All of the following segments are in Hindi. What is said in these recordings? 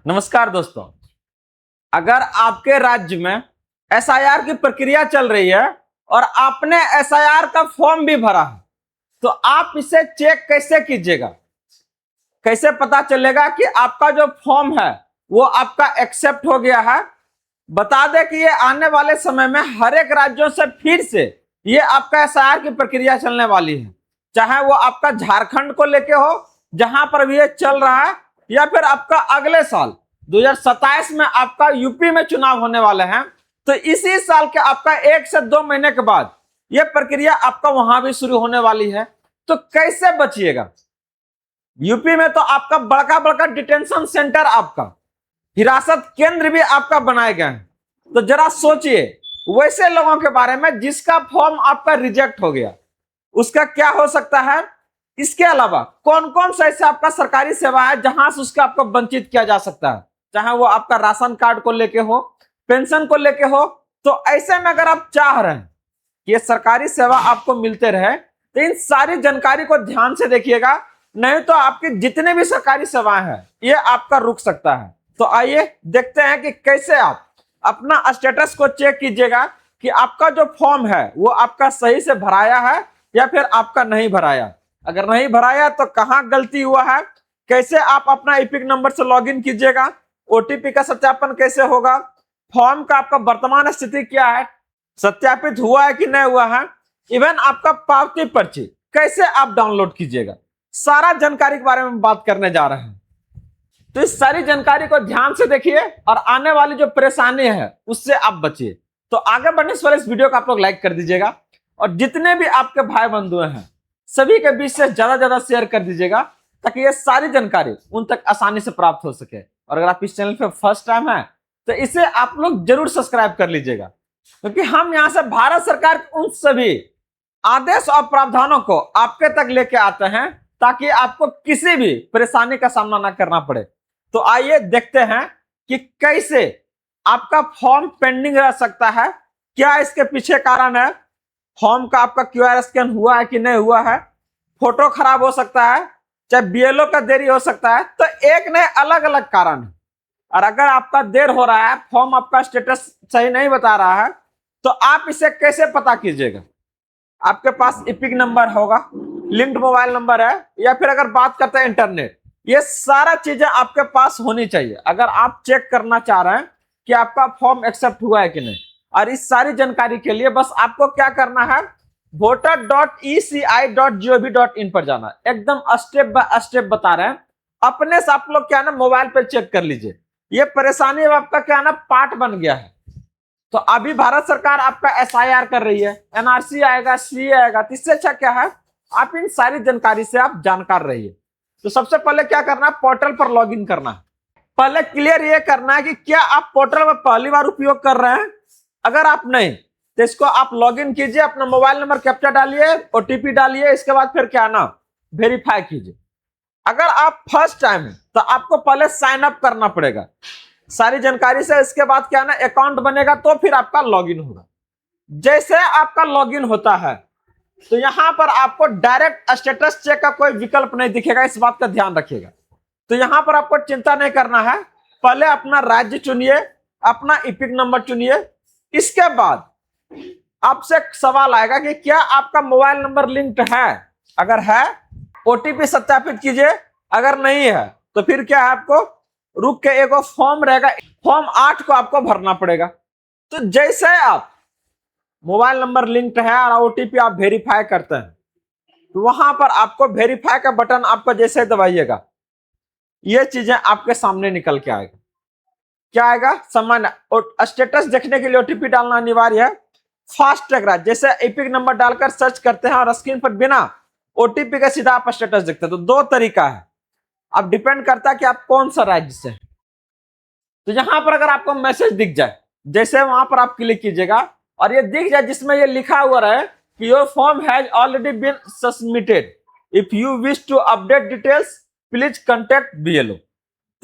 नमस्कार दोस्तों, अगर आपके राज्य में एसआईआर की प्रक्रिया चल रही है और आपने एसआईआर का फॉर्म भी भरा है तो आप इसे चेक कैसे कीजिएगा? कैसे पता चलेगा कि आपका जो फॉर्म है वो आपका एक्सेप्ट हो गया है? बता दें कि ये आने वाले समय में हर एक राज्यों से फिर से ये आपका एसआईआर की प्रक्रिया चलने वाली है, चाहे वो आपका झारखंड को लेके हो जहां पर भी ये चल रहा है, या फिर आपका अगले साल 2027 में आपका यूपी में चुनाव होने वाले हैं। तो इसी साल के आपका 1 से 2 महीने के बाद यह प्रक्रिया आपका वहां भी शुरू होने वाली है। तो कैसे बचिएगा? यूपी में तो आपका बड़का बड़का डिटेंशन सेंटर, आपका हिरासत केंद्र भी आपका बनाए गए हैं। तो जरा सोचिए वैसे लोगों के बारे में जिसका फॉर्म आपका रिजेक्ट हो गया, उसका क्या हो सकता है? इसके अलावा कौन कौन सा ऐसे आपका सरकारी सेवा है जहां से उसका आपको वंचित किया जा सकता है, चाहे वो आपका राशन कार्ड को लेके हो, पेंशन को लेके हो। तो ऐसे में अगर आप चाह रहे हैं कि ये सरकारी सेवा आपको मिलते रहे तो इन सारी जानकारी को ध्यान से देखिएगा, नहीं तो आपकी जितने भी सरकारी सेवाएं हैं ये आपका रुक सकता है। तो आइए देखते हैं कि कैसे आप अपना स्टेटस को चेक कीजिएगा कि आपका जो फॉर्म है वो आपका सही से भराया है या फिर आपका नहीं भराया। अगर नहीं भराया तो कहां गलती हुआ है, कैसे आप अपना एपिक नंबर से लॉगिन कीजिएगा, ओटीपी का सत्यापन कैसे होगा, फॉर्म का आपका वर्तमान स्थिति क्या है, सत्यापित हुआ है कि नहीं हुआ है, इवन आपका पावती पर्ची कैसे आप डाउनलोड कीजिएगा, सारा जानकारी के बारे में बात करने जा रहे हैं। तो इस सारी जानकारी को ध्यान से देखिए और आने वाली जो परेशानी है उससे आप बचिए। तो आगे बढ़ने से पहले इस वीडियो को आप लोग लाइक कर दीजिएगा और जितने भी आपके भाई बंधु हैं सभी के बीच से ज्यादा शेयर कर दीजिएगा ताकि ये सारी जानकारी उन तक आसानी से प्राप्त हो सके। और अगर आप इस चैनल पे फर्स्ट टाइम है तो इसे आप लोग जरूर सब्सक्राइब कर लीजिएगा, क्योंकि हम यहां से भारत सरकार के उन सभी आदेश और प्रावधानों को आपके तक लेके आते हैं ताकि आपको किसी भी परेशानी का सामना ना करना पड़े। तो आइए देखते हैं कि कैसे आपका फॉर्म पेंडिंग रह सकता है, क्या इसके पीछे कारण है, फॉर्म का आपका क्यूआर स्कैन हुआ है कि नहीं हुआ है, फोटो खराब हो सकता है, चाहे बीएलओ का देरी हो सकता है। तो एक नहीं अलग अलग कारण है। और अगर आपका देर हो रहा है, फॉर्म आपका स्टेटस सही नहीं बता रहा है, तो आप इसे कैसे पता कीजिएगा? आपके पास एपिक नंबर होगा, लिंक्ड मोबाइल नंबर है, या फिर अगर बात करते हैं इंटरनेट, ये सारा चीजें आपके पास होनी चाहिए अगर आप चेक करना चाह रहे हैं कि आपका फॉर्म एक्सेप्ट हुआ है कि नहीं। और इस सारी जानकारी के लिए बस आपको क्या करना है, voter.eci.gov.in पर जाना। एकदम स्टेप बाय स्टेप बता रहे हैं, अपने से आप लोग क्या ना मोबाइल पे चेक कर लीजिए। ये परेशानी अब आपका क्या ना पार्ट बन गया है। तो अभी भारत सरकार आपका एसआईआर कर रही है, एनआरसी आएगा, सी आएगा, तो इससे अच्छा क्या है आप इन सारी जानकारी से आप जानकार रहिए। तो सबसे पहले क्या करना है, पोर्टल पर लॉग इन करना है। पहले क्लियर ये करना है कि क्या आप पोर्टल में पहली बार उपयोग कर रहे हैं। अगर आप नहीं तो इसको आप लॉगिन कीजिए, अपना मोबाइल नंबर कैप्चा डालिए, ओटीपी डालिए, इसके बाद फिर क्या ना वेरीफाई कीजिए। अगर आप फर्स्ट टाइम है तो आपको पहले साइन अप करना पड़ेगा सारी जानकारी से, इसके बाद क्या ना अकाउंट बनेगा तो फिर आपका लॉगिन होगा। जैसे आपका लॉगिन होता है तो यहां पर आपको डायरेक्ट स्टेटस चेक का कोई विकल्प नहीं दिखेगा, इस बात का ध्यान रखिएगा। तो यहां पर आपको चिंता नहीं करना है, पहले अपना राज्य चुनिए, अपना एपिक नंबर चुनिए, इसके बाद आपसे एक सवाल आएगा कि क्या आपका मोबाइल नंबर लिंक्ड है। अगर है ओटीपी सत्यापित कीजिए, अगर नहीं है तो फिर क्या है आपको रुक के एक फॉर्म रहेगा, फॉर्म 8 को आपको भरना पड़ेगा। तो जैसे आप मोबाइल नंबर लिंक्ड है और ओटीपी आप वेरीफाई करते हैं तो वहां पर आपको वेरीफाई का बटन आपको जैसे दबाइएगा ये चीजें आपके सामने निकल के आएगा। क्या आएगा, सामान्य स्टेटस देखने के लिए ओटीपी डालना अनिवार्य है, फास्ट ट्रैक राज्य, जैसे एपिक नंबर डालकर सर्च करते हैं और स्क्रीन पर बिना ओटीपी का सीधा आप स्टेटस देखते हैं। तो 2 तरीका है, अब डिपेंड करता है कि आप कौन सा राज्य से। तो यहां पर अगर आपको मैसेज दिख जाए, जैसे वहां पर आप क्लिक कीजिएगा और ये दिख जाए जिसमें ये लिखा हुआ रहे कि your form has already been submitted, if you wish to update details please contact BLO.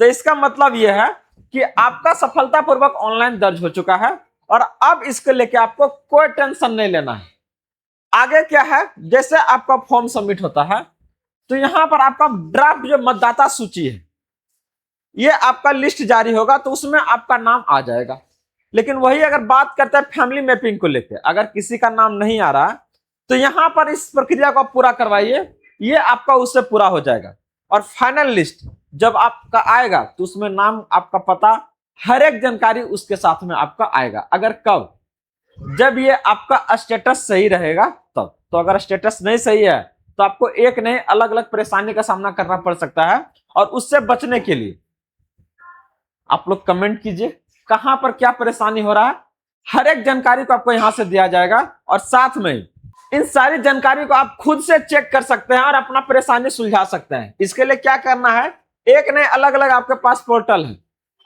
तो इसका मतलब यह है कि आपका सफलतापूर्वक ऑनलाइन दर्ज हो चुका है और अब इसको लेके आपको कोई टेंशन नहीं लेना है। आगे क्या है, जैसे आपका फॉर्म सबमिट होता है तो यहां पर आपका ड्राफ्ट जो मतदाता सूची है ये आपका लिस्ट जारी होगा तो उसमें आपका नाम आ जाएगा। लेकिन वही अगर बात करते हैं फैमिली मैपिंग को लेकर, अगर किसी का नाम नहीं आ रहा तो यहां पर इस प्रक्रिया को आप पूरा करवाइए, ये आपका उससे पूरा हो जाएगा। और फाइनल लिस्ट जब आपका आएगा तो उसमें नाम, आपका पता, हर एक जानकारी उसके साथ में आपका आएगा। अगर कब, जब ये आपका स्टेटस सही रहेगा तब। तो अगर स्टेटस नहीं सही है तो आपको एक नहीं अलग अलग परेशानी का सामना करना पड़ सकता है। और उससे बचने के लिए आप लोग कमेंट कीजिए कहां पर क्या परेशानी हो रहा है, हर एक जानकारी को आपको यहां से दिया जाएगा। और साथ में इन सारी जानकारी को आप खुद से चेक कर सकते हैं और अपना परेशानी सुलझा सकते हैं। इसके लिए क्या करना है, एक नहीं अलग अलग आपके पास पोर्टल है।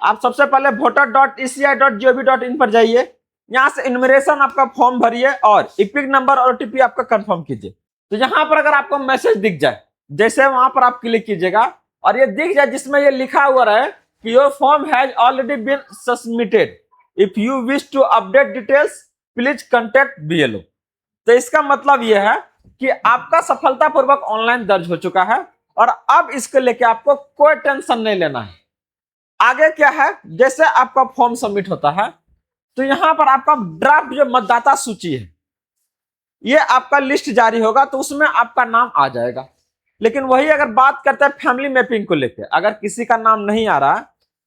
आप सबसे पहले voter.eci.gov.in पर जाइए, यहां से इन्यूमरेशन आपका फॉर्म भरिए और इपिक नंबर और ओटीपी आपका कंफर्म कीजिए। तो यहां पर अगर आपको मैसेज दिख जाए, जैसे वहां पर आप क्लिक कीजिएगा और ये दिख जाए जिसमें ये लिखा हुआ रहे कि your form has already been submitted, if you wish to update details please contact BLO. तो इसका मतलब यह है कि आपका सफलतापूर्वक ऑनलाइन दर्ज हो चुका है और अब इसको लेके आपको कोई टेंशन नहीं लेना है। आगे क्या है, जैसे आपका फॉर्म सबमिट होता है तो यहां पर आपका ड्राफ्ट जो मतदाता सूची है, ये आपका लिस्ट जारी होगा तो उसमें आपका नाम आ जाएगा। लेकिन वही अगर बात करते हैं फैमिली मैपिंग को लेकर, अगर किसी का नाम नहीं आ रहा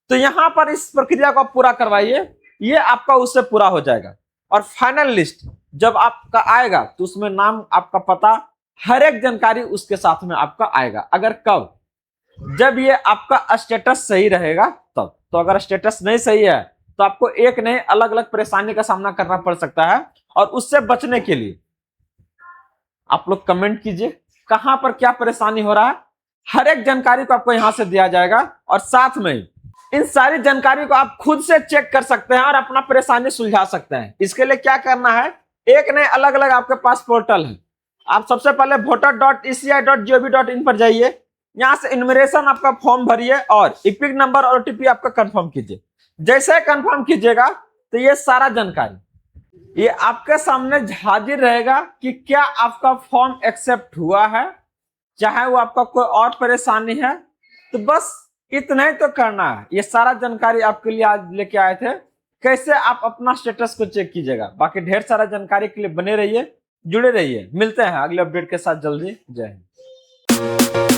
तो यहां पर इस प्रक्रिया को पूरा करवाइए, ये आपका उससे पूरा हो जाएगा। और फाइनल लिस्ट जब आपका आएगा तो उसमें नाम, आपका पता, हर एक जानकारी उसके साथ में आपका आएगा। अगर कब, जब ये आपका स्टेटस सही रहेगा तब। तो अगर स्टेटस नहीं सही है तो आपको एक नहीं अलग अलग परेशानी का सामना करना पड़ सकता है। और उससे बचने के लिए आप लोग कमेंट कीजिए कहां पर क्या परेशानी हो रहा है, हर एक जानकारी को आपको यहां से दिया जाएगा। और साथ में इन सारी जानकारी को आप खुद से चेक कर सकते हैं और अपना परेशानी सुलझा सकते हैं। इसके लिए क्या करना है, एक नहीं अलग अलग आपके पास पोर्टल है। आप सबसे पहले voter.eci.gov.in पर जाइए, यहां से इन्यूमरेशन आपका फॉर्म भरिए और इपिक नंबर और ओटीपी आपका कंफर्म कीजिए। जैसे कंफर्म कीजिएगा तो ये सारा जानकारी ये आपके सामने हाजिर रहेगा कि क्या आपका फॉर्म एक्सेप्ट हुआ है, चाहे वो आपका कोई और परेशानी है। तो बस इतना ही तो करना है। ये सारा जानकारी आपके लिए आज लेके आए थे, कैसे आप अपना स्टेटस को चेक कीजिएगा। बाकी ढेर सारा जानकारी के लिए बने रहिए, जुड़े रहिए। मिलते हैं अगले अपडेट के साथ जल्दी। जय हिंद।